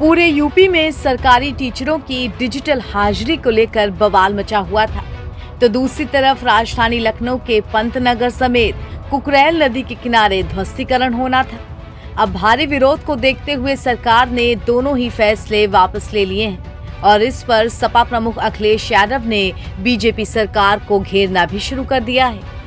पूरे यूपी में सरकारी टीचरों की डिजिटल हाजिरी को लेकर बवाल मचा हुआ था, तो दूसरी तरफ राजधानी लखनऊ के पंतनगर समेत कुकरेल नदी के किनारे ध्वस्तीकरण होना था। अब भारी विरोध को देखते हुए सरकार ने दोनों ही फैसले वापस ले लिए हैं और इस पर सपा प्रमुख अखिलेश यादव ने बीजेपी सरकार को घेरना भी शुरू कर दिया है।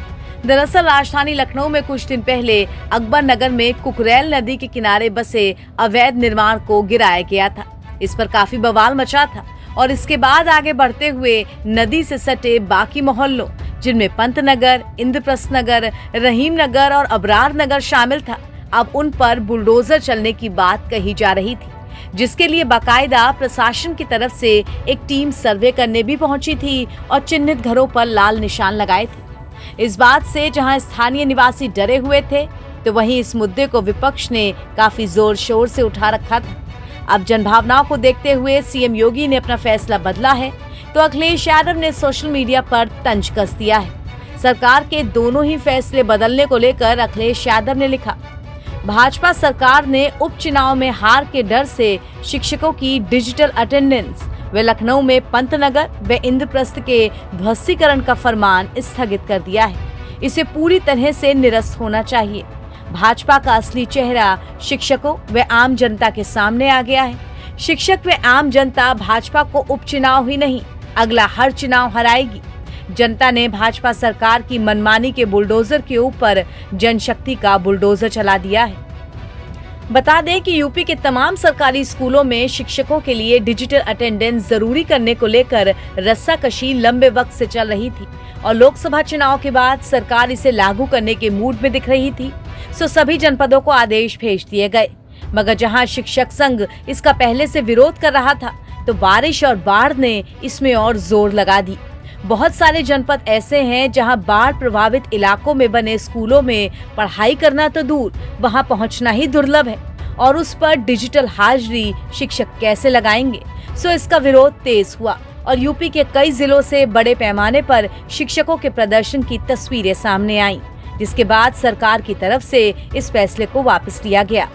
दरअसल राजधानी लखनऊ में कुछ दिन पहले अकबर नगर में कुकरेल नदी के किनारे बसे अवैध निर्माण को गिराया गया था। इस पर काफी बवाल मचा था और इसके बाद आगे बढ़ते हुए नदी से सटे बाकी मोहल्लों, जिनमें पंतनगर, इंद्रप्रस्थ नगर, रहीम नगर और अबरार नगर शामिल था, अब उन पर बुलडोजर चलने की बात कही जा रही थी, जिसके लिए बाकायदा प्रशासन की तरफ से एक टीम सर्वे करने भी पहुंची थी और चिन्हित घरों पर लाल निशान लगाए थे। इस बात से जहां स्थानीय निवासी डरे हुए थे, तो वहीं इस मुद्दे को विपक्ष ने काफी जोर शोर से उठा रखा था। अब जनभावनाओं को देखते हुए सीएम योगी ने अपना फैसला बदला है, तो अखिलेश यादव ने सोशल मीडिया पर तंज कस दिया है। सरकार के दोनों ही फैसले बदलने को लेकर अखिलेश यादव ने लिखा, भाजपा सरकार ने उपचुनाव में हार के डर से शिक्षकों की डिजिटल अटेंडेंस व लखनऊ में पंतनगर व इंद्रप्रस्थ के ध्वस्तीकरण का फरमान स्थगित कर दिया है। इसे पूरी तरह से निरस्त होना चाहिए। भाजपा का असली चेहरा शिक्षकों व आम जनता के सामने आ गया है। शिक्षक व आम जनता भाजपा को उपचुनाव ही नहीं, अगला हर चुनाव हराएगी। जनता ने भाजपा सरकार की मनमानी के बुलडोजर के ऊपर जनशक्ति का बुलडोजर चला दिया है। बता दें कि यूपी के तमाम सरकारी स्कूलों में शिक्षकों के लिए डिजिटल अटेंडेंस जरूरी करने को लेकर रस्साकशी लंबे वक्त से चल रही थी और लोकसभा चुनाव के बाद सरकार इसे लागू करने के मूड में दिख रही थी। सो सभी जनपदों को आदेश भेज दिए गए, मगर जहां शिक्षक संघ इसका पहले से विरोध कर रहा था, तो बारिश और बाढ़ ने इसमें और जोर लगा दी। बहुत सारे जनपद ऐसे हैं जहां बाढ़ प्रभावित इलाकों में बने स्कूलों में पढ़ाई करना तो दूर, वहां पहुंचना ही दुर्लभ है और उस पर डिजिटल हाजिरी शिक्षक कैसे लगाएंगे। सो इसका विरोध तेज हुआ और यूपी के कई जिलों से बड़े पैमाने पर शिक्षकों के प्रदर्शन की तस्वीरें सामने आईं, जिसके बाद सरकार की तरफ से इस फैसले को वापस लिया गया।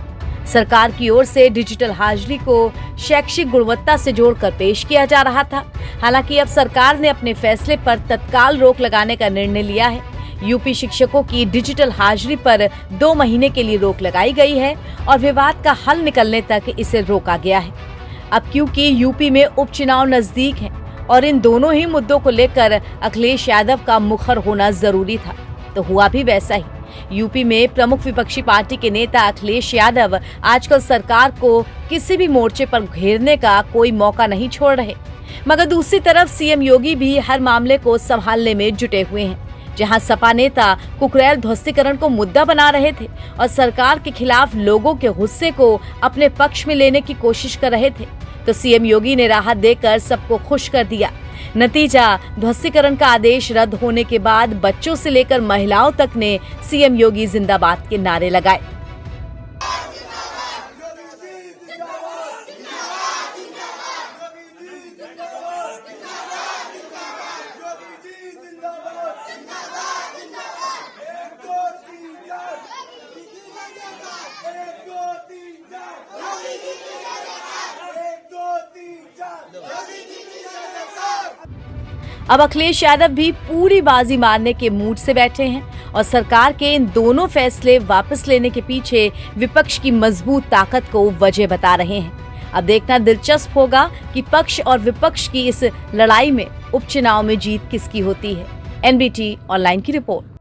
सरकार की ओर से डिजिटल हाजिरी को शैक्षिक गुणवत्ता से जोड़कर पेश किया जा रहा था। हालांकि अब सरकार ने अपने फैसले पर तत्काल रोक लगाने का निर्णय लिया है। यूपी शिक्षकों की डिजिटल हाजिरी पर 2 महीने के लिए रोक लगाई गई है और विवाद का हल निकलने तक इसे रोका गया है। अब क्योंकि यूपी में उपचुनाव नजदीक है और इन दोनों ही मुद्दों को लेकर अखिलेश यादव का मुखर होना जरूरी था, तो हुआ भी वैसा ही। यूपी में प्रमुख विपक्षी पार्टी के नेता अखिलेश यादव आजकल सरकार को किसी भी मोर्चे पर घेरने का कोई मौका नहीं छोड़ रहे, मगर दूसरी तरफ सीएम योगी भी हर मामले को संभालने में जुटे हुए हैं। जहां सपा नेता कुकरेल ध्वस्तीकरण को मुद्दा बना रहे थे और सरकार के खिलाफ लोगों के गुस्से को अपने पक्ष में लेने की कोशिश कर रहे थे, तो सीएम योगी ने राहत देकर सबको खुश कर दिया। नतीजा, ध्वस्तीकरण का आदेश रद्द होने के बाद बच्चों से लेकर महिलाओं तक ने सीएम योगी जिंदाबाद के नारे लगाए। अब अखिलेश यादव भी पूरी बाजी मारने के मूड से बैठे हैं और सरकार के इन दोनों फैसले वापस लेने के पीछे विपक्ष की मजबूत ताकत को वजह बता रहे हैं। अब देखना दिलचस्प होगा कि पक्ष और विपक्ष की इस लड़ाई में उपचुनाव में जीत किसकी होती है। एनबीटी ऑनलाइन की रिपोर्ट।